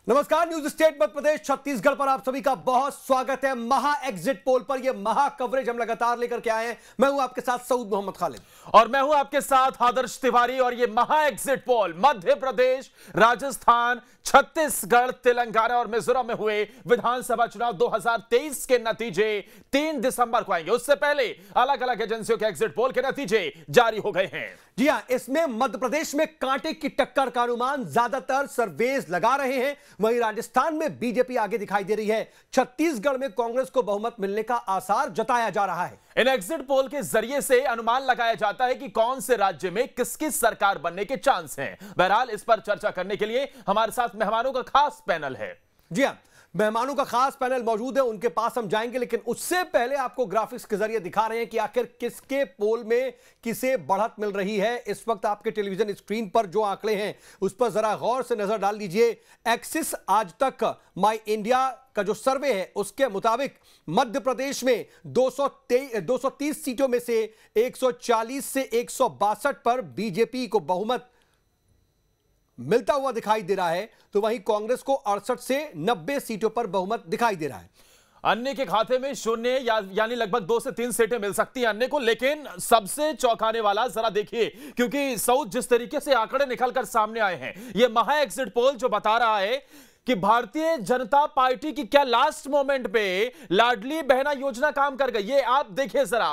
नमस्कार, news state Madhya Pradesh Chhattisgarh पर आप सभी का बहुत स्वागत है। महा एग्जिट पोल पर यह महा कवरेज हम लगातार लेकर के आए हैं। मैं हूं आपके साथ सऊद मोहम्मद खालिद और मैं हूं आपके साथ आदर्श तिवारी। और ये महा एग्जिट पोल मध्य प्रदेश, राजस्थान, छत्तीसगढ़, तेलंगाना और मिजोरम में हुए विधानसभा चुनाव 2023 के नतीजे 3 दिसंबर को आएंगे। उससे पहले अलग अलग एजेंसियों के एग्जिट पोल के नतीजे जारी हो गए हैं। जी हां, इसमें मध्य प्रदेश में कांटे की टक्कर का अनुमान ज्यादातर सर्वेज लगा रहे हैं। वहीं राजस्थान में बीजेपी आगे दिखाई दे रही है। छत्तीसगढ़ में कांग्रेस को बहुमत मिलने का आसार जताया जा रहा है। इन एग्जिट पोल के जरिए से अनुमान लगाया जाता है कि कौन से राज्य में किसकी सरकार बनने के चांस हैं। बहरहाल इस पर चर्चा करने के लिए हमारे साथ मेहमानों का खास पैनल है। जी हां, मेहमानों का खास पैनल मौजूद है, उनके पास हम जाएंगे, लेकिन उससे पहले आपको ग्राफिक्स के जरिए दिखा रहे हैं कि आखिर किसके पोल में किसे बढ़त मिल रही है। इस वक्त आपके टेलीविजन स्क्रीन पर जो आंकड़े हैं उस पर जरा गौर से नजर डाल लीजिए। एक्सिस आज तक माई इंडिया का जो सर्वे है उसके मुताबिक मध्य प्रदेश में 230 सीटों में से 140 से 162 पर बीजेपी को बहुमत मिलता हुआ दिखाई दे रहा है, तो वहीं कांग्रेस को 68 से 90 सीटों पर बहुमत दिखाई दे रहा है। अन्य के खाते में शून्य यानी लगभग 2 से 3 सीटें मिल सकती हैं अन्य को। लेकिन सबसे चौंकाने वाला जरा देखिए, क्योंकि साउथ जिस तरीके से आंकड़े निकलकर सामने आए हैं, यह महा एग्जिट पोल जो बता रहा है कि भारतीय जनता पार्टी की क्या लास्ट मोमेंट पे लाडली बहना योजना काम कर गई। ये आप देखिए जरा,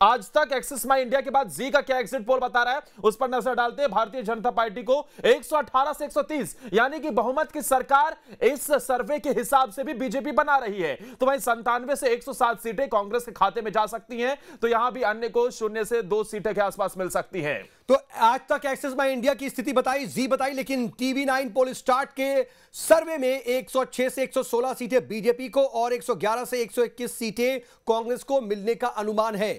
आज तक एक्सिस माई इंडिया के बाद जी का क्या एग्जिट पोल बता रहा है उस पर नजर डालते हैं। भारतीय जनता पार्टी को 118 से 130 यानी कि बहुमत की सरकार इस सर्वे के हिसाब से भी बीजेपी बना रही है। तो वहीं 97 से 107 सीटें कांग्रेस के खाते में जा सकती हैं। तो यहां भी अन्य को 0 से 2 सीटें के आसपास मिल सकती हैं। तो आज तक एक्सिस माई इंडिया की स्थिति बताई, जी बताई, लेकिन टीवी9 पोल स्टार्ट के सर्वे में 106 से 116 सीटें बीजेपी को और 111 से 121 सीटें कांग्रेस को मिलने का अनुमान है।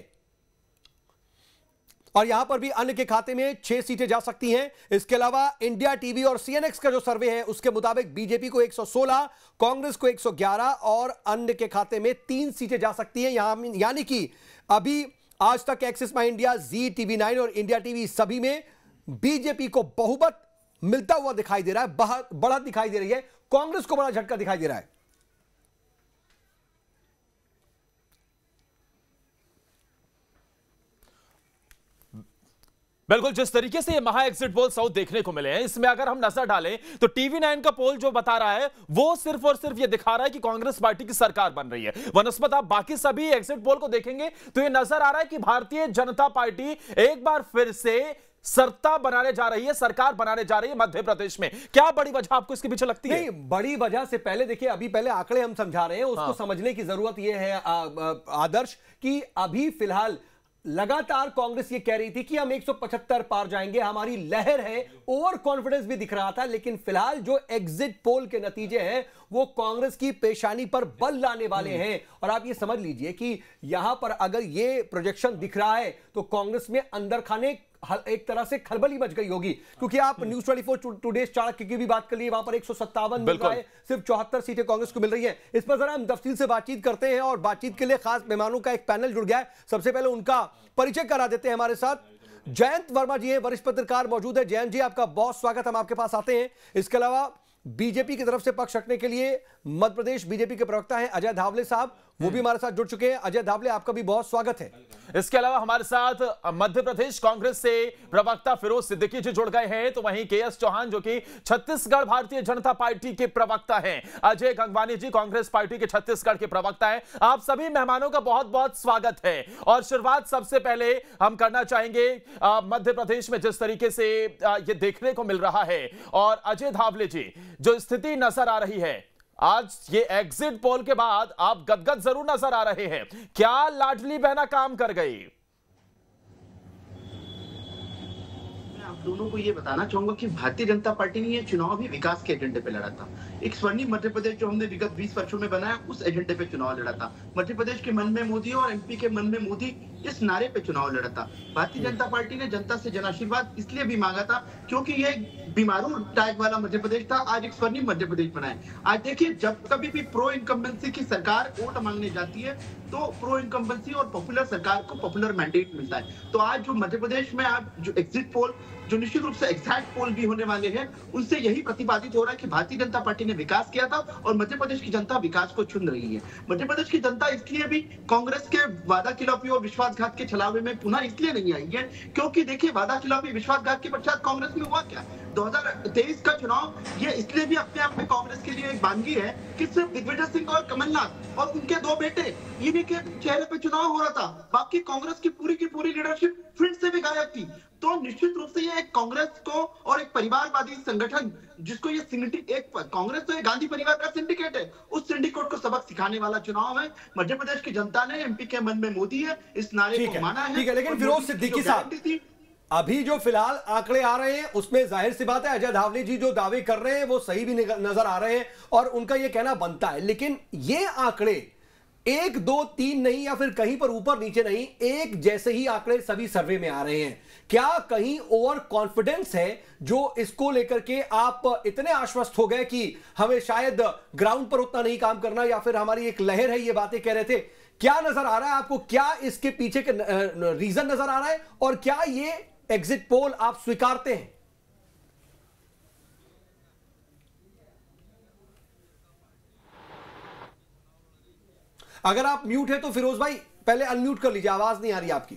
और यहां पर भी अन्य के खाते में 6 सीटें जा सकती हैं। इसके अलावा इंडिया टीवी और सीएनएक्स का जो सर्वे है उसके मुताबिक बीजेपी को 116, कांग्रेस को 111 और अन्य के खाते में 3 सीटें जा सकती हैं। यानी कि अभी आज तक Axis My India, Zee, TV9 और इंडिया टीवी सभी में बीजेपी को बहुमत मिलता हुआ दिखाई दे रहा है, बढ़त दिखाई दे रही है। कांग्रेस को बड़ा झटका दिखाई दे रहा है। बिल्कुल, जिस तरीके से ये महा एग्जिट पोल साउथ देखने को मिले हैं, इसमें अगर हम नजर डालें तो टीवी9 का पोल जो बता रहा है वो सिर्फ और सिर्फ ये दिखा रहा है कि कांग्रेस पार्टी की सरकार बन रही है। वनस्पत आप बाकी सभी एग्जिट पोल को देखेंगे तो ये नजर आ रहा है कि भारतीय जनता पार्टी एक बार फिर से सत्ता बनाने जा रही है, सरकार बनाने जा रही है मध्य प्रदेश में। क्या बड़ी वजह आपको इसके पीछे लगती है? नहीं, बड़ी वजह से पहले देखिए, अभी पहले आंकड़े हम समझा रहे हैं, उसको समझने की जरूरत यह है आदर्श कि अभी फिलहाल लगातार कांग्रेस ये कह रही थी कि हम 175 पार जाएंगे, हमारी लहर है, ओवर कॉन्फिडेंस भी दिख रहा था। लेकिन फिलहाल जो एग्जिट पोल के नतीजे हैं वो कांग्रेस की पेशानी पर बल लाने वाले हैं। और आप ये समझ लीजिए कि यहां पर अगर ये प्रोजेक्शन दिख रहा है तो कांग्रेस में अंदर खाने एक तरह से खलबली मच गई होगी। क्योंकि आप न्यूज 24 टुडे चाणक्य की भी बात कर लीजिए, वहां पर 157 मिल रहा है, सिर्फ 74 सीटें कांग्रेस को मिल रही हैं। इस पर जरा हम तफसील से बातचीत करते हैं और बातचीत के लिए खास मेहमानों का एक पैनल जुड़ गया है। सबसे पहले उनका परिचय करा देते हैं। हमारे साथ जयंत वर्मा जी हैं, वरिष्ठ पत्रकार मौजूद है। जयंत जी, आपका बहुत स्वागत, हम आपके पास आते हैं। इसके अलावा बीजेपी की तरफ से पक्ष रखने के लिए मध्य प्रदेश बीजेपी के प्रवक्ता हैं अजय धावले साहब, वो भी हमारे साथ जुड़ चुके हैं। अजय धावले, आपका भी बहुत स्वागत है। इसके अलावा हमारे साथ मध्य प्रदेश कांग्रेस से प्रवक्ता फिरोज सिद्दीकी जी जुड़ गए हैं। तो वहीं केएस चौहान जो कि छत्तीसगढ़ भारतीय जनता पार्टी के प्रवक्ता हैं, अजय गंगवानी जी कांग्रेस पार्टी के छत्तीसगढ़ के प्रवक्ता हैं। आप सभी मेहमानों का बहुत बहुत स्वागत है। और शुरुआत सबसे पहले हम करना चाहेंगे मध्य प्रदेश में जिस तरीके से ये देखने को मिल रहा है। और अजय धावले जी, जो स्थिति नजर आ रही है आज ये एग्जिट पोल के बाद, आप गदगद जरूर नजर आ रहे हैं। क्या लाडली बहना काम कर गई? मैं आप दोनों को ये बताना चाहूंगा कि भारतीय जनता पार्टी ने ये चुनाव भी विकास के एजेंडे पे लड़ा था। एक स्वर्णिम मध्य प्रदेश जो हमने विगत 20 वर्षों में बनाया, उस एजेंडे पे चुनाव लड़ा था। मध्य प्रदेश के मन में मोदी और एमपी के मन में मोदी इस नारे पे चुनाव लड़ा था। भारतीय जनता पार्टी ने जनता से जनाशीर्वाद इसलिए भी मांगा था क्योंकि ये बीमारू टैग वाला मध्य प्रदेश था, आज एक स्वर्णिम मध्य प्रदेश बना है। आज देखिए, जब कभी भी प्रो इनकम्बेंसी की सरकार वोट मांगने जाती है तो प्रो इनकम्बेंसी और पॉपुलर सरकार को पॉपुलर मैंडेट मिलता है। तो आज जो मध्य प्रदेश में आज जो एग्जिट पोल, जो निश्चित रूप से एग्जैक्ट पोल भी होने वाले हैं, उनसे यही प्रतिपादित हो रहा है कि भारतीय जनता पार्टी ने विकास किया था और मध्य प्रदेश की जनता विकास को चुन रही है। मध्य प्रदेश की जनता इसलिए भी कांग्रेस के वादा खिलाफी और विश्वासघात के छलावे में पुनः इसलिए नहीं आई है क्योंकि देखिए, वादा खिलाफी विश्वासघात के पश्चात कांग्रेस में हुआ क्या? 2023 का चुनाव ये इसलिए भी अपने आप में कांग्रेस के लिए एक बानगी है कि सिर्फ दिग्विजय सिंह और कमलनाथ और उनके दो बेटे इन्हीं के चेहरे पे चुनाव हो रहा था, बाकी कांग्रेस की पूरी लीडरशिप फील्ड से भी गायब थी। तो निश्चित रूप से ये एक कांग्रेस को और एक परिवारवादी संगठन जिसको ये सिंडिकेट, कांग्रेस तो एक गांधी परिवार का सिंडिकेट है, उस सिंडिकेट को सबक सिखाने वाला चुनाव है। मध्य प्रदेश की जनता ने एमपी के मन में मोदी है इस नारे को माना है। ठीक है, लेकिन फिरोज सिद्दीकी साहब, अभी जो फिलहाल आंकड़े आ रहे हैं उसमें जाहिर सी बात है अजय धावले जी जो दावे कर रहे हैं वो सही भी नजर आ रहे हैं और उनका ये कहना बनता है, लेकिन ये आंकड़े 1, 2, 3 नहीं या फिर कहीं पर ऊपर नीचे नहीं, एक जैसे ही आंकड़े सभी सर्वे में आ रहे हैं। क्या कहीं ओवर कॉन्फिडेंस है जो इसको लेकर के आप इतने आश्वस्त हो गए कि हमें शायद ग्राउंड पर उतना नहीं काम करना, या फिर हमारी एक लहर है, ये बातें कह रहे थे? क्या नजर आ रहा है आपको? क्या इसके पीछे के रीजन नजर आ रहा है और क्या ये एग्जिट पोल आप स्वीकारते हैं? अगर आप म्यूट है तो फिरोज भाई पहले अनम्यूट कर लीजिए, आवाज नहीं आ रही आपकी।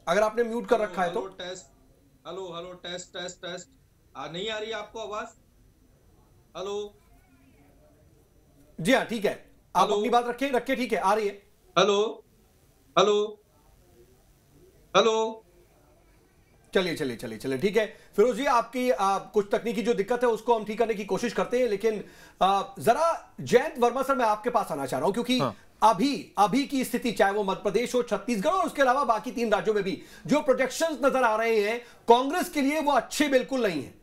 अगर आपने म्यूट कर रखा है तो हेलो टेस्ट नहीं आ रही आपको आवाज? हेलो जी हाँ, ठीक है, आप अपनी बात रखिए, ठीक है, आ रही है। हेलो हेलो हेलो चलिए, ठीक है फिरोज जी, आपकी कुछ तकनीकी जो दिक्कत है उसको हम ठीक करने की कोशिश करते हैं, लेकिन जरा जयंत वर्मा सर मैं आपके पास आना चाह रहा हूं क्योंकि अभी की स्थिति, चाहे वो मध्य प्रदेश हो, छत्तीसगढ़ और उसके अलावा बाकी 3 राज्यों में भी जो प्रोजेक्शंस नजर आ रहे हैं कांग्रेस के लिए वो अच्छे बिल्कुल नहीं है।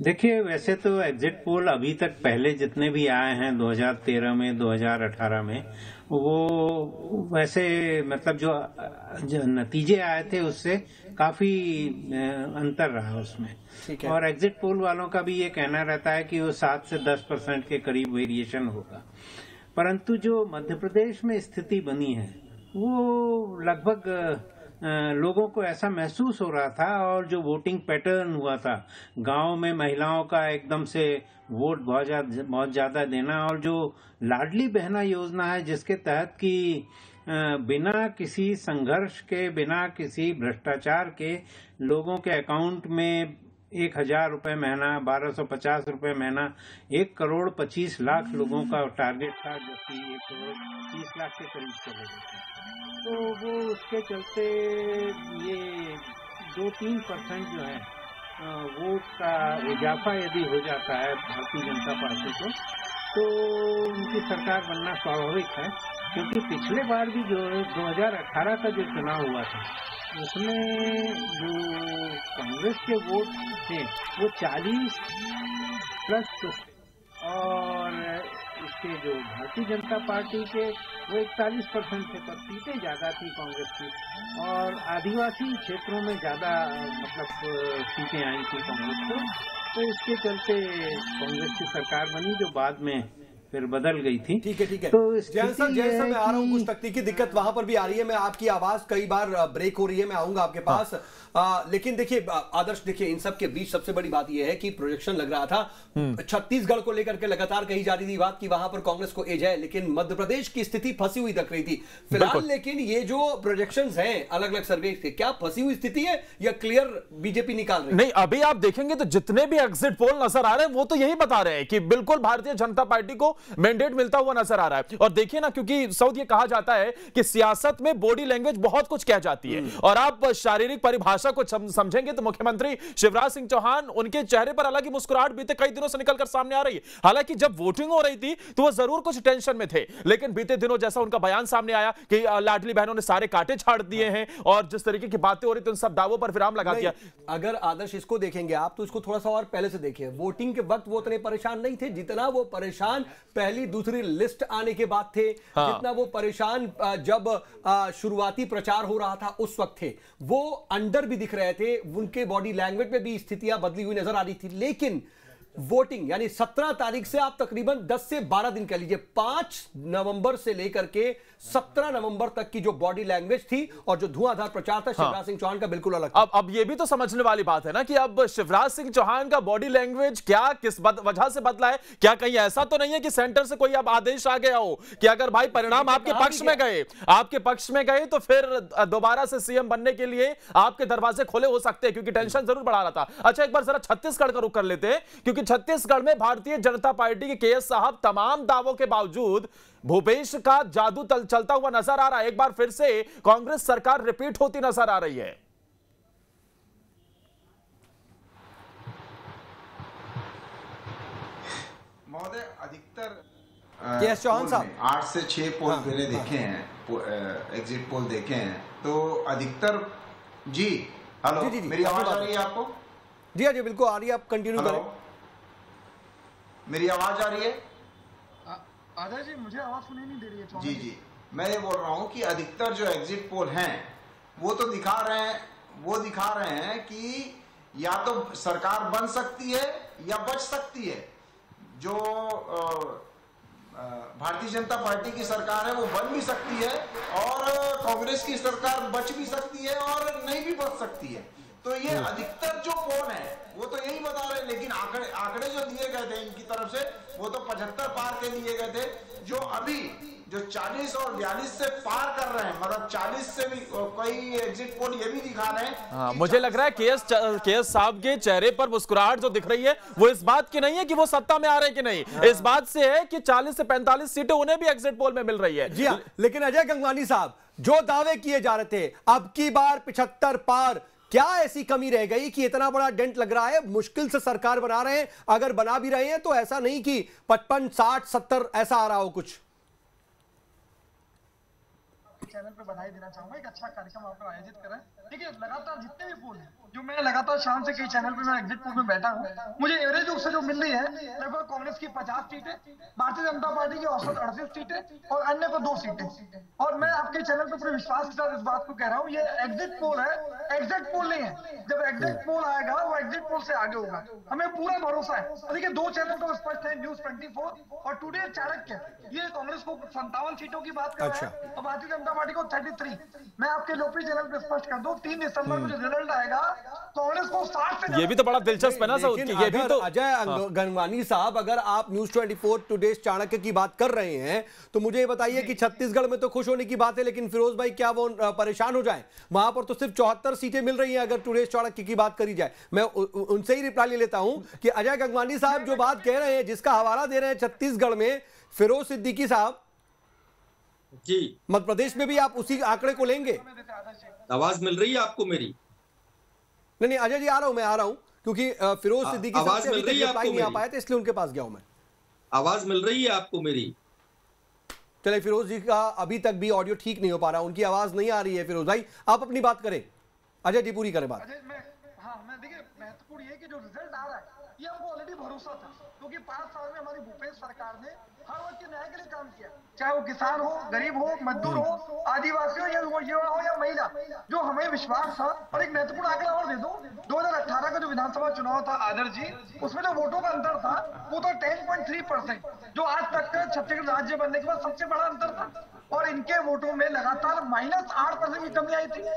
देखिए, वैसे तो एग्जिट पोल अभी तक पहले जितने भी आए हैं 2013 में, 2018 में, वो वैसे मतलब जो नतीजे आए थे उससे काफी अंतर रहा उसमें। और एग्जिट पोल वालों का भी ये कहना रहता है कि वो 7 से 10% के करीब वेरिएशन होगा, परंतु जो मध्य प्रदेश में स्थिति बनी है वो लगभग लोगों को ऐसा महसूस हो रहा था, और जो वोटिंग पैटर्न हुआ था, गांव में महिलाओं का एकदम से वोट बहुत ज्यादा देना, और जो लाडली बहना योजना है जिसके तहत कि बिना किसी संघर्ष के, बिना किसी भ्रष्टाचार के लोगों के अकाउंट में 1000 रुपए महीना, 1250 रुपए महीना, 1,25,00,000 लोगों का टारगेट था, जो कि 1,30,00,000 के करीब चले गए थे। तो वो उसके चलते ये 2-3% जो है वोट का इजाफा यदि हो जाता है भारतीय जनता पार्टी को, तो उनकी सरकार बनना स्वाभाविक है, क्योंकि पिछले बार भी जो 2018 का जो चुनाव हुआ था उसमें जो कांग्रेस के वोट थे वो 40+ और इसके जो भारतीय जनता पार्टी के वो 41% थे, पर सीटें ज्यादा थी कांग्रेस की, और आदिवासी क्षेत्रों में ज्यादा मतलब सीटें आई थी कांग्रेस को। तो इसके चलते कांग्रेस की सरकार बनी, जो बाद में फिर बदल गई थी। ठीक है। तो जैन सर मैं आ रहा हूँ, कुछ तकनीकी दिक्कत वहां पर भी आ रही है, मैं आपकी आवाज कई बार ब्रेक हो रही है, मैं आऊंगा आपके पास। लेकिन देखिए आदर्श, देखिए इन सब के बीच सबसे बड़ी बात यह है कि प्रोजेक्शन लग रहा था छत्तीसगढ़ को लेकर के, लगातार कही जा रही थी बात कि वहां पर कांग्रेस को एज है, लेकिन मध्य प्रदेश की स्थिति फंसी हुई दिख रही थी फिलहाल। लेकिन ये जो प्रोजेक्शंस हैं अलग अलग सर्वे के, क्या फंसी हुई स्थिति है या क्लियर बीजेपी निकाल रही है? नहीं, अभी आप देखेंगे तो जितने भी एग्जिट पोल नजर आ रहे हैं वो तो यही बता रहे हैं कि बिल्कुल भारतीय जनता पार्टी को मैंडेट मिलता हुआ नजर आ रहा है। और देखिए ना, क्योंकि सऊद ये कहा जाता है कि सियासत में बॉडी लैंग्वेज बहुत कुछ कह जाती है, और आप शारीरिक परिभाषा को समझेंगे तो मुख्यमंत्री शिवराज सिंह चौहान, उनके चेहरे पर अलग ही मुस्कुराहट बीते कई दिनों से निकलकर सामने आ रही है। हालांकि जब वोटिंग हो रही थी तो वो जरूर कुछ टेंशन में थे, लेकिन बीते दिनों जैसा उनका बयान सामने आया कि लाडली बहनों ने सारे कांटे छाड़ दिए हैं, और जिस तरीके की बातें हो रही थी उन सब दावों पर विराम लगा दिया। अगर आदर्श इसको देखेंगे आप, तो इसको थोड़ा सा और पहले से देखिए। वोटिंग के वक्त वो उतने परेशान नहीं थे जितना वो परेशान पहली दूसरी लिस्ट आने के बाद थे, जितना वो परेशान जब शुरुआती प्रचार हो रहा था उस वक्त थे। वो अंडर भी दिख रहे थे, उनके बॉडी लैंग्वेज में भी स्थितियां बदली हुई नजर आ रही थी। लेकिन वोटिंग यानी 17 तारीख से आप तकरीबन 10 से 12 दिन कह लीजिए, 5 नवंबर से लेकर के 17 नवंबर तक की जो बॉडी लैंग्वेज थी और जो धुआंधार प्रचार था शिवराज सिंह चौहान का, बिल्कुल अलग था। अब ये भी तो समझने वाली बात है ना कि अब शिवराज सिंह चौहान का बॉडी लैंग्वेज क्या किस वजह से बदला है? क्या कहीं ऐसा तो नहीं है कि सेंटर से कोई अब आदेश आ गया हो कि अगर भाई परिणाम आपके पक्ष में गए तो फिर दोबारा से सीएम बनने के लिए आपके दरवाजे खोले हो सकते हैं, क्योंकि टेंशन जरूर बढ़ा रहा था। अच्छा, एक बार जरा छत्तीसगढ़ का रुख कर लेते हैं, क्योंकि छत्तीसगढ़ में भारतीय जनता पार्टी के केएस साहब तमाम दावों के बावजूद भूपेश का जादू चलता हुआ नजर आ रहा है। एक बार फिर से कांग्रेस सरकार रिपीट होती नजर आ रही है। महोदय, अधिकतर केएस चौहान साहब 8 से 6 पोल मैंने देखे हैं, एग्जिट पोल देखे हैं, तो अधिकतर जी हेलो जी, मेरी आवाज आ रही है आपको? जी हाँ जी, बिल्कुल आ रही है, आप कंटिन्यू करें। मेरी आवाज आ रही है? आदर्श जी, मुझे आवाज सुनाई नहीं दे रही है। जी जी, मैं ये बोल रहा हूं कि अधिकतर जो एग्जिट पोल हैं वो तो दिखा रहे हैं कि या तो सरकार बन सकती है या बच सकती है। जो भारतीय जनता पार्टी की सरकार है वो बन भी सकती है, और कांग्रेस की सरकार बच भी सकती है और नहीं भी बच सकती है। तो ये अधिकतर जो पोल है वो तो यही बता रहे हैं, लेकिन आंकड़े जो दिए गए थे इनकी तरफ से वो तो 75 पार के दिए गए थे, जो अभी जो 40 और 42 से पार कर रहे हैं, मतलब 40 से भी कई एग्जिट पोल ये भी दिखा रहे हैं। मुझे लग रहा है केएस साहब के चेहरे पर मुस्कुराहट जो दिख रही है वो इस बात की नहीं है कि वो सत्ता में आ रहे हैं कि नहीं, इस बात से है कि 40 से 45 सीटें उन्हें भी एग्जिट पोल में मिल रही है। जी हाँ, लेकिन अजय गंगवानी साहब, जो दावे किए जा रहे थे अब की बार 75 पार, क्या ऐसी कमी रह गई कि इतना बड़ा डेंट लग रहा है? मुश्किल से सरकार बना रहे हैं, अगर बना भी रहे हैं तो ऐसा नहीं कि 55, 60, 70 ऐसा आ रहा हो कुछ। चैनल पे बधाई देना चाहूंगा, एक अच्छा कार्यक्रम आप लोग आयोजित कर रहे हैं। देखिए, लगातार जितने भी पोल हैं, जो मैं लगातार शाम से कई चैनल पे मैं एग्जिट पोल में बैठा हूँ, मुझे एवरेज रूप से जो मिल रही है लगभग कांग्रेस की 50 सीटें, भारतीय जनता पार्टी की औसत 38 सीटें और अन्य को 2 सीटें। और मैं आपके चैनल पे पूरे विश्वास के साथ इस बात को कह रहा हूँ, ये एग्जिट पोल है, एग्जिट पोल नहीं है। जब एग्जिट पोल आएगा वो एग्जिट पोल से आगे होगा, हमें पूरा भरोसा है। देखिए, 2 चैनल तो स्पष्ट है, न्यूज 24 और टुडे चाणक्य, ये कांग्रेस को 57 सीटों की बात कर रहा है और भारतीय जनता पार्टी को 33। मैं आपके लोकप्रिय चैनल पे स्पष्ट कर दूं, 3 दिसंबर को जो रिजल्ट आएगा कांग्रेस को 60 से, ये भी तो बड़ा दिलचस्प है ना सऊद, कि ये भी तो अजय गंगवानी साहब, अगर आप न्यूज 24 टुडे चाणक्य की बात कर रहे हैं तो मुझे बताइए कि छत्तीसगढ़ में तो खुश होने की बात है, लेकिन फिरोज भाई क्या वो परेशान हो जाए? वहां पर तो सिर्फ 74 सीटें मिल रही हैं अगर टुडे चाणक्य की बात करी जाए। मैं उनसे ही रिप्लाई ले लेता हूं कि अजय गंगवानी साहब जो बात कह रहे हैं, जिसका हवाला दे रहे हैं छत्तीसगढ़ में फिरोज सिद्दीकी साहब, जी मध्य प्रदेश में भी आप उसी आंकड़े को लेंगे? आवाज मिल रही है आपको मेरी? नहीं अजय जी, मैं आ रहा हूं क्योंकि फिरोज सिद्दीकी साहब से अभी तक रिप्लाई नहीं आ पाया था, इसलिए उनके पास गया हूं मैं। आवाज मिल रही है आपको मेरी? चले, फिरोज जी का अभी तक भी ऑडियो ठीक नहीं हो पा रहा, उनकी आवाज नहीं आ रही है। फिरोज भाई, आप अपनी बात करें, अजय जी पूरी करें बात। मैं देखिए, महत्वपूर्ण ये कि जो रिजल्ट आ रहा है ये हमको ऑलरेडी भरोसा था, क्योंकि 5 साल में हमारी भूपेश सरकार ने हर वर्ग के न्याय के लिए काम किया, चाहे वो किसान हो, गरीब हो, मजदूर हो, आदिवासी हो या युवा हो या महिला, जो हमें विश्वास था। और एक महत्वपूर्ण आंकड़ा और दे दो, 2018 का जो विधानसभा चुनाव था आदर्श जी, उसमें जो वोटों का अंतर था वो तो 10.3%, जो आज तक छत्तीसगढ़ राज्य बनने के बाद सबसे बड़ा अंतर था। और इनके वोटों में लगातार -8% की कमी आई थी।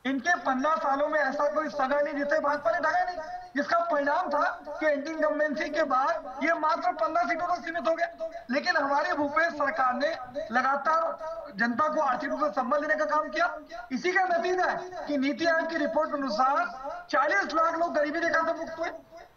इनके 15 सालों में ऐसा कोई सगा नहीं जिसे भाजपा ने ढका नहीं, जिसका परिणाम था कि एंटी इनकम्बेंसी के बाद ये मात्र 15 सीटों तक सीमित हो गए। लेकिन हमारे भूपेश सरकार ने लगातार जनता को आर्थिक रूप से संबल देने का काम किया। इसी का नतीजा है कि नीति आयोग की रिपोर्ट के अनुसार 40 लाख लोग गरीबी रेखा से मुक्त हुए,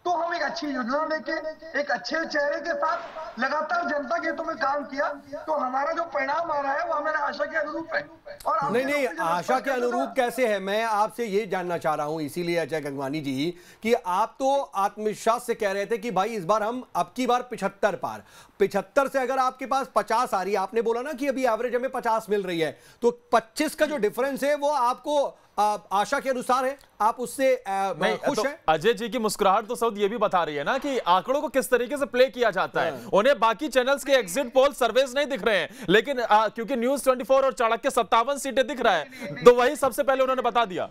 तो हम एक अच्छी योजना लेके एक अच्छे चेहरे के साथ लगातार जनता के हितों में काम किया, तो हमारा जो परिणाम आ रहा है वो हमारे आशा के अनुरूप है। और नहीं, आशा के अनुरूप कैसे है, मैं आपसे ये जानना चाह रहा हूं, इसीलिए अजय गंगवानी जी कि आप तो आत्मविश्वास से कह रहे थे कि भाई इस बार हम अब की बार 75 पार, 75 से अगर आपके पास 50 आ रही है, आपने बोला ना कि अभी एवरेज हमें 50 मिल रही है, तो 25 का जो डिफरेंस है वो आपको आशा के अनुसार है, आप उससे खुश हैं? अजय जी की मुस्कुराहट तो सऊद ये भी बता रही है ना कि आंकड़ों को किस तरीके से प्ले किया जाता है। उन्हें बाकी चैनल्स के एग्जिट पोल सर्वेस नहीं दिख रहे हैं, लेकिन क्योंकि न्यूज 24 और चाणक्य 57 सीटें दिख रहा है, तो वही सबसे पहले उन्होंने बता दिया।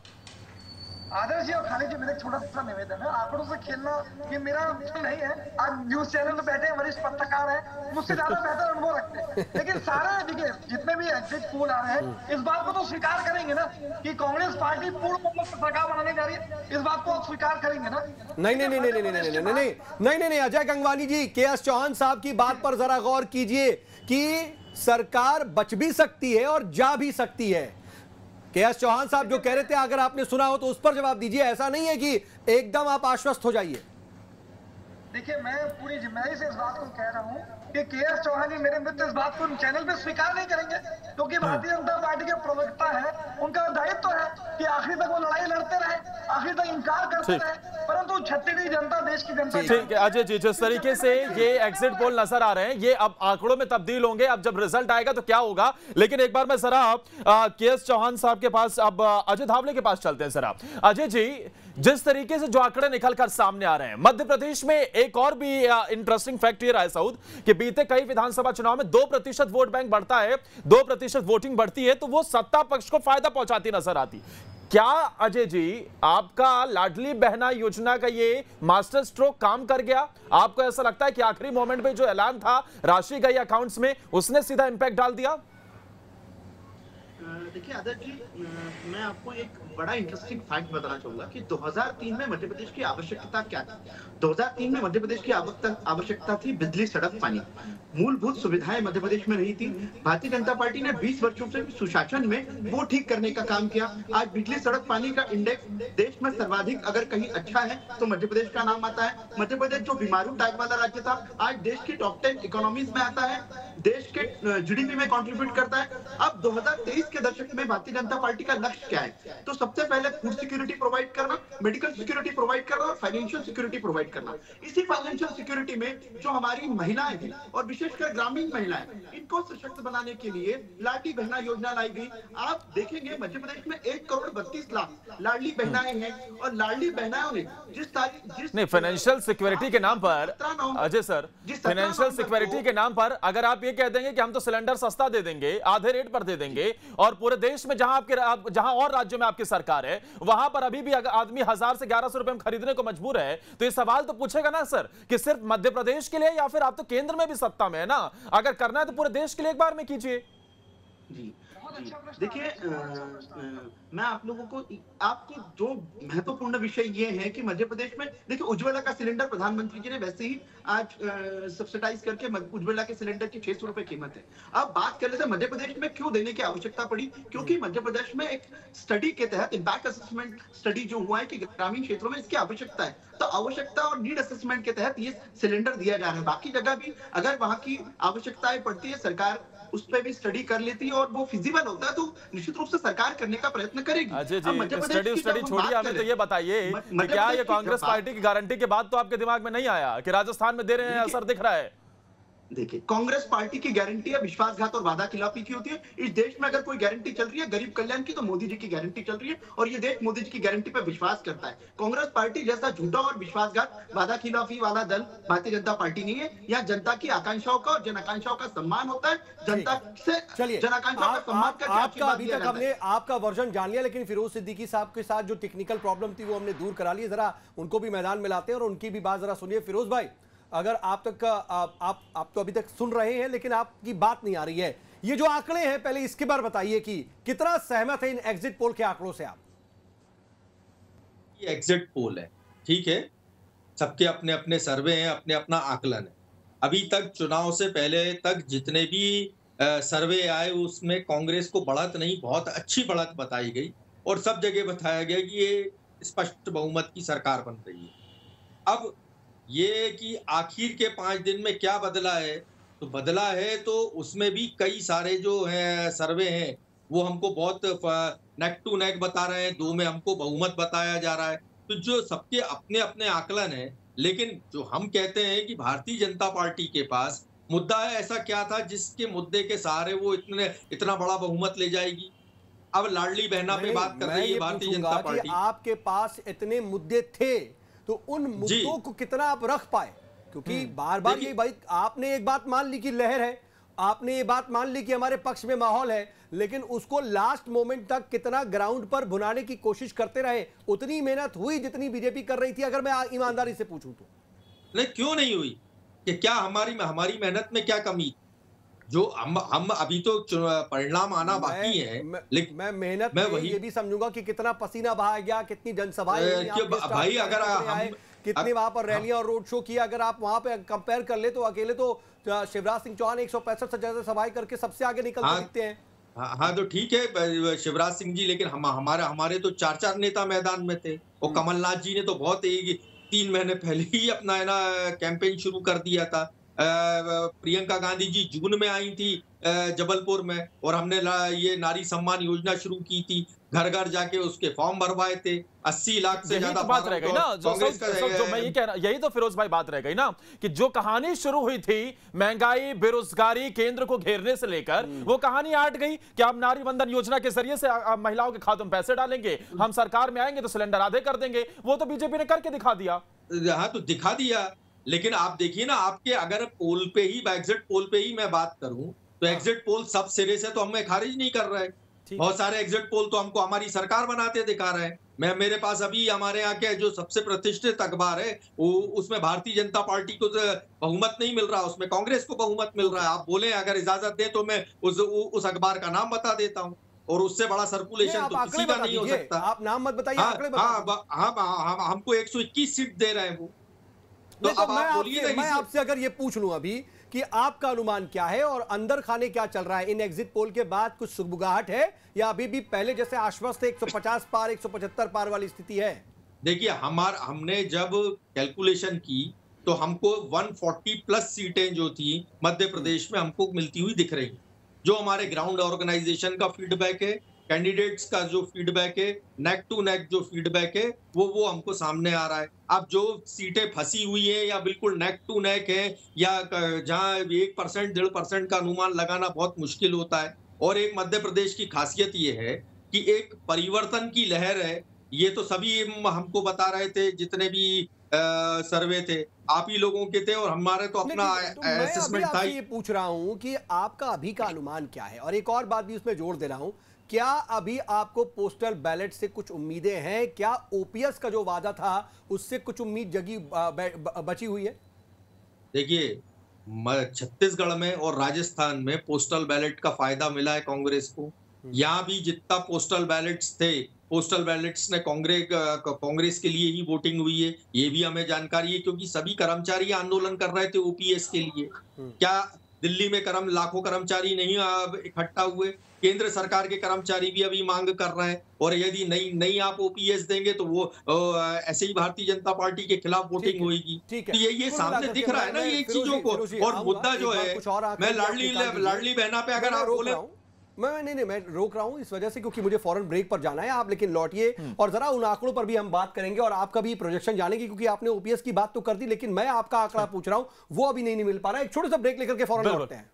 आदर्श जी और खालिद जी, मेरा एक छोटा सा निवेदन है, आंकड़ों से खेलना ये मेरा नहीं है। आज न्यूज चैनल में बैठे हैं वरिष्ठ पत्रकार हैं, मुझसे ज्यादा बेहतर अनुभव रखते हैं, लेकिन सारे देखिए जितने भी एग्जिट पोल आ रहे हैं इस बात को तो स्वीकार करेंगे ना कि कांग्रेस पार्टी पूर्ण बहुमत से सरकार बनाने जा रही है, इस बात को आप स्वीकार करेंगे ना? नहीं, अजय गंगवानी जी, के.एस. चौहान साहब की बात पर जरा गौर कीजिए कि सरकार बच भी सकती है और जा भी सकती है। के.एस. चौहान साहब जो कह रहे थे, अगर आपने सुना हो तो उस पर जवाब दीजिए। ऐसा नहीं है कि एकदम आप आश्वस्त हो जाइए। देखिए, मैं पूरी जिम्मेदारी से इस बात को कह रहा हूँ कि के.एस. चौहान जी मेरे मित्र इस बात को चैनल पे स्वीकार नहीं करेंगे, क्योंकि भारतीय जनता पार्टी के प्रवक्ता है, उनका दायित्व है कि आखिर तक वो लड़ाई लड़ते रहे, आखिर तक इंकार करते रहे, परंतु छत्तीसगढ़ जनता, देश की जनता। ठीक है अजय जी, जिस तरीके से ये एग्जिट पोल नजर आ रहे हैं ये अब आंकड़ों में तब्दील होंगे, अब जब रिजल्ट आएगा तो क्या होगा। लेकिन एक बार मैं जरा के.एस. चौहान साहब के पास, अब अजय धावले के पास चलते हैं। जरा अजय जी, जिस तरीके से जो आंकड़े निकलकर सामने आ रहे हैं, मध्य प्रदेश में एक और भी इंटरेस्टिंग फैक्ट ये रहा है सऊद कि बीते कई विधानसभा चुनाव में 2% वोट बैंक बढ़ता है, 2% वोटिंग बढ़ती है, तो वो सत्ता पक्ष को फायदा पहुंचाती नजर आती। क्या अजय जी आपका लाडली बहना योजना का ये मास्टर स्ट्रोक काम कर गया? आपको ऐसा लगता है कि आखिरी मोमेंट पे जो ऐलान था राशि गई अकाउंट्स में, उसने सीधा इंपैक्ट डाल दिया? देखिए आदर्श जी, मैं आपको एक बड़ा इंटरेस्टिंग फैक्ट बताना चाहूंगा कि 2003 में मध्य प्रदेश की आवश्यकता क्या थी। 2003 में मध्य प्रदेश की आवश्यकता थी बिजली, सड़क, पानी, मूलभूत सुविधाएं मध्य प्रदेश में नहीं थी। भारतीय जनता पार्टी ने 20 वर्षों से सुशासन में वो ठीक करने का काम किया। आज बिजली, सड़क, पानी का इंडेक्स देश में सर्वाधिक अगर कहीं अच्छा है तो मध्य प्रदेश का नाम आता है। मध्य प्रदेश जो बीमारू टाइप वाला राज्य था, आज देश की टॉप 10 इकोनॉमीज में आता है, देश के जीडीपी में कंट्रीब्यूट करता है। अब 2023 के दशक में भारतीय जनता पार्टी का लक्ष्य क्या है? तो सबसे पहले फूड सिक्योरिटी प्रोवाइड करना, मेडिकल सिक्योरिटी प्रोवाइड करना और फाइनेंशियल सिक्योरिटी प्रोवाइड करना। इसी फाइनेंशियल सिक्योरिट में जो हमारी महिलाएं हैं और विशेषकर ग्रामीण महिलाएं, इनको सशक्त बनाने के लिए लाडली बहना योजना लाई गई। आप देखेंगे मध्य प्रदेश में 1,32,00,000 लाडली बहनाएं हैं और लाडली बहनाओं ने जिस फाइनेंशियल सिक्योरिटी के नाम पर अजय सर, फाइनेंशियल सिक्योरिटी के नाम पर अगर आप ये कह देंगे कि हम तो सिलेंडर सस्ता दे देंगे, आधे रेट पर दे देंगे, और पूरे देश में जहां और राज्यों में आपकी सरकार है वहां पर अभी भी आदमी 1000 से 1100 रुपए में खरीदने को मजबूर है, तो ये सवाल तो पूछेगा ना सर कि सिर्फ मध्य प्रदेश के लिए, या फिर आप तो केंद्र में भी सत्ता में है ना, अगर करना है तो पूरे देश के लिए एक बार में कीजिए। जी देखिए, मैं आप लोगों को, आपको जो महत्वपूर्ण विषय ये है कि मध्य प्रदेश में देखिए उज्ज्वला का सिलेंडर प्रधानमंत्री जी ने वैसे ही आज सब्सिडाइज करके उज्ज्वला के सिलेंडर की 600 रुपए कीमत है। अब बात कर रहे थे मध्य प्रदेश में क्यों देने की आवश्यकता पड़ी, क्योंकि मध्य प्रदेश में एक स्टडी के तहत इम्पैक्ट असेसमेंट स्टडी जो हुआ है कि ग्रामीण क्षेत्रों में इसकी आवश्यकता है, तो आवश्यकता और नीड असेसमेंट के तहत ये सिलेंडर दिया जा रहा है। बाकी जगह भी अगर वहां की आवश्यकताएं पड़ती है, सरकार उस पर भी स्टडी कर लेती है और वो फिजिबल होता है तो निश्चित रूप से सरकार करने का प्रयत्न करेगी। अजय जी, स्टडी छोड़िए, हमें तो ये बताइए कि क्या ये कांग्रेस पार्टी की गारंटी के बाद तो आपके दिमाग में नहीं आया कि राजस्थान में दे रहे हैं, असर दिख रहा है? देखिए, कांग्रेस पार्टी की गारंटी है विश्वासघात और वादा खिलाफी की होती है। इस देश में अगर कोई गारंटी चल रही है गरीब कल्याण की, तो मोदी जी की गारंटी चल रही है और ये देश मोदी जी की गारंटी पर विश्वास करता है। कांग्रेस पार्टी जैसा झूठा और विश्वासघात, वादा खिलाफी वाला दल भारतीय जनता पार्टी नहीं है। यहाँ जनता की आकांक्षाओं का और जन आकांक्षाओं का सम्मान होता है, जनता से जन आकांक्षाओं का सम्मान करके आपका अभी तक हमने आपका वर्जन जान लिया, लेकिन फिरोज सिद्दीकी साहब के साथ जो टेक्निकल प्रॉब्लम थी वो हमने दूर करा ली। जरा उनको भी मैदान में लाते हैं और उनकी भी बात जरा सुनिए। फिरोज भाई, अगर आप तो अभी तक सुन रहे हैं लेकिन आपकी बात नहीं आ रही है, ये जो आंकड़े हैं पहले इसके बारे बताइए कि कितना सहमत है इन एग्जिट पोल के आंकड़ों से आप? ये एग्जिट पोल है, ठीक है, सबके अपने अपने सर्वे हैं, अपने अपना आकलन है। अभी तक चुनाव से पहले तक जितने भी सर्वे आए उसमें कांग्रेस को बढ़त नहीं, बहुत अच्छी बढ़त बताई गई और सब जगह बताया गया कि ये स्पष्ट बहुमत की सरकार बन रही है। अब ये कि आखिर के 5 दिन में क्या बदला है, तो बदला है तो उसमें भी कई सारे जो है सर्वे हैं वो हमको बहुत नेक टू नेक बता रहे हैं, 2 में हमको बहुमत बताया जा रहा है। तो जो सबके अपने अपने आकलन है, लेकिन जो हम कहते हैं कि भारतीय जनता पार्टी के पास मुद्दा है, ऐसा क्या था जिसके मुद्दे के सहारे वो इतना बड़ा बहुमत ले जाएगी। अब लाडली बहना पे बात कर रही है भारतीय जनता पार्टी। आपके पास इतने मुद्दे थे तो उन मुद्दों को कितना आप रख पाए, क्योंकि बार बार ये भाई आपने एक बात मान ली कि लहर है, आपने ये बात मान ली कि हमारे पक्ष में माहौल है, लेकिन उसको लास्ट मोमेंट तक कितना ग्राउंड पर भुनाने की कोशिश करते रहे, उतनी मेहनत हुई जितनी बीजेपी कर रही थी, अगर मैं ईमानदारी से पूछूं तो? नहीं, क्यों नहीं हुई? कि क्या हमारी मेहनत में क्या कमी? जो हम अभी तो परिणाम आना बाकी है, लेकिन मैं मेहनत मैं में ये भी समझूंगा कि कितना पसीना बहाया गया, कितनी जनसभाएं भाई, अगर कितनी वहां पर रैलियां और रोड शो किया, अगर आप वहां पे कंपेयर कर ले तो अकेले तो शिवराज सिंह चौहान 165 से ज्यादा सभाएं करके सबसे आगे निकलते दिखते हैं। हाँ तो ठीक है शिवराज सिंह जी, लेकिन हमारे तो 4 नेता मैदान में थे, और कमलनाथ जी ने तो बहुत 3 महीने पहले ही अपना है ना कैंपेन शुरू कर दिया था। प्रियंका गांधी जी जून में आई थी जबलपुर में, और हमने ये नारी सम्मान योजना शुरू की थी, घर घर जाके उसके फॉर्म भरवाए थे। 80 लाख से ज्यादा तो बात रह गई ना, जो मैं ये कह रहा, यही तो फिरोज भाई बात रह गई ना, कि जो कहानी शुरू हुई थी महंगाई बेरोजगारी केंद्र को घेरने से लेकर, वो कहानी आट गई कि हम नारी बंधन योजना के जरिए से महिलाओं के खातों में पैसे डालेंगे, हम सरकार में आएंगे तो सिलेंडर आधे कर देंगे। वो तो बीजेपी ने करके दिखा दिया। हाँ तो दिखा दिया, लेकिन आप देखिए ना, आपके अगर पोल पे ही, एग्जिट पोल पे ही मैं बात करूं तो एग्जिट पोल सब सिरे से तो हमें खारिज नहीं कर रहा है। बहुत सारे एग्जिट पोल तो हमको हमारी सरकार बनाते दिखा रहे हैं। मेरे पास अभी हमारे यहाँ के जो सबसे प्रतिष्ठित अखबार है उसमें भारतीय जनता पार्टी को बहुमत नहीं मिल रहा, उसमें कांग्रेस को बहुमत मिल रहा है। आप बोले अगर इजाजत दें तो मैं उस अखबार का नाम बता देता हूँ, और उससे बड़ा सर्कुलेशन तो किसी का नहीं हो सकता। आप नाम मत बताइए। हमको 121 सीट दे रहे हैं वो। तो अब मैं आपसे अगर ये पूछ लूं अभी कि आपका अनुमान क्या है और अंदर खाने क्या चल रहा है, इन एग्जिट पोल के बाद कुछ सुगबुगाहट है या अभी भी पहले जैसे आश्वस्त 150 पार 175 पार वाली स्थिति है? देखिए, हमने जब कैलकुलेशन की तो हमको 140 प्लस सीटें जो थी मध्य प्रदेश में हमको मिलती हुई दिख रही, जो हमारे ग्राउंड ऑर्गेनाइजेशन का फीडबैक है, कैंडिडेट्स का जो फीडबैक है, नेक टू नेक जो फीडबैक है, वो हमको सामने आ रहा है। अब जो सीटें फंसी हुई है या बिल्कुल नेक टू नेक है, या जहां 1% 1.5% का अनुमान लगाना बहुत मुश्किल होता है। और एक मध्य प्रदेश की खासियत ये है कि एक परिवर्तन की लहर है, ये तो सभी हमको बता रहे थे, जितने भी सर्वे थे आप ही लोगों के थे, और हमारे तो अपना असेसमेंट था। ये पूछ रहा हूं कि आपका अभी का अनुमान क्या है, और एक और बात भी उसमें जोड़ दे रहा हूं, क्या अभी आपको पोस्टल बैलेट से कुछ उम्मीदें हैं? क्या ओपीएस का जो वादा था उससे कुछ उम्मीद जगी बची हुई है? देखिए, छत्तीसगढ़ में और राजस्थान में पोस्टल बैलेट का फायदा मिला है कांग्रेस को। यहाँ भी जितना पोस्टल बैलेट्स थे, पोस्टल बैलेट्स ने कांग्रेस के लिए ही वोटिंग हुई है, ये भी हमें जानकारी है, क्योंकि सभी कर्मचारी आंदोलन कर रहे थे ओपीएस के लिए। क्या दिल्ली में लाखों कर्मचारी नहीं इकट्ठा हुए? केंद्र सरकार के कर्मचारी भी अभी मांग कर रहे हैं, और यदि नहीं आप ओपीएस देंगे तो वो ऐसे ही भारतीय जनता पार्टी के खिलाफ वोटिंग होगी। तो ये सामने दिख रहा है ना ये चीजों को। और मुद्दा जो है, मैं लाडली बहना पे अगर आप बोले, मैं रोक रहा हूं इस वजह से क्योंकि मुझे फौरन ब्रेक पर जाना है, आप लेकिन लौटिए और जरा उन आंकड़ों पर भी हम बात करेंगे और आपका भी प्रोजेक्शन जानेंगे, क्योंकि आपने ओपीएस की बात तो कर दी, लेकिन मैं आपका आंकड़ा पूछ रहा हूं वो अभी नहीं मिल पा रहा है। एक छोटा सा ब्रेक लेकर के फौरन लौटते हैं।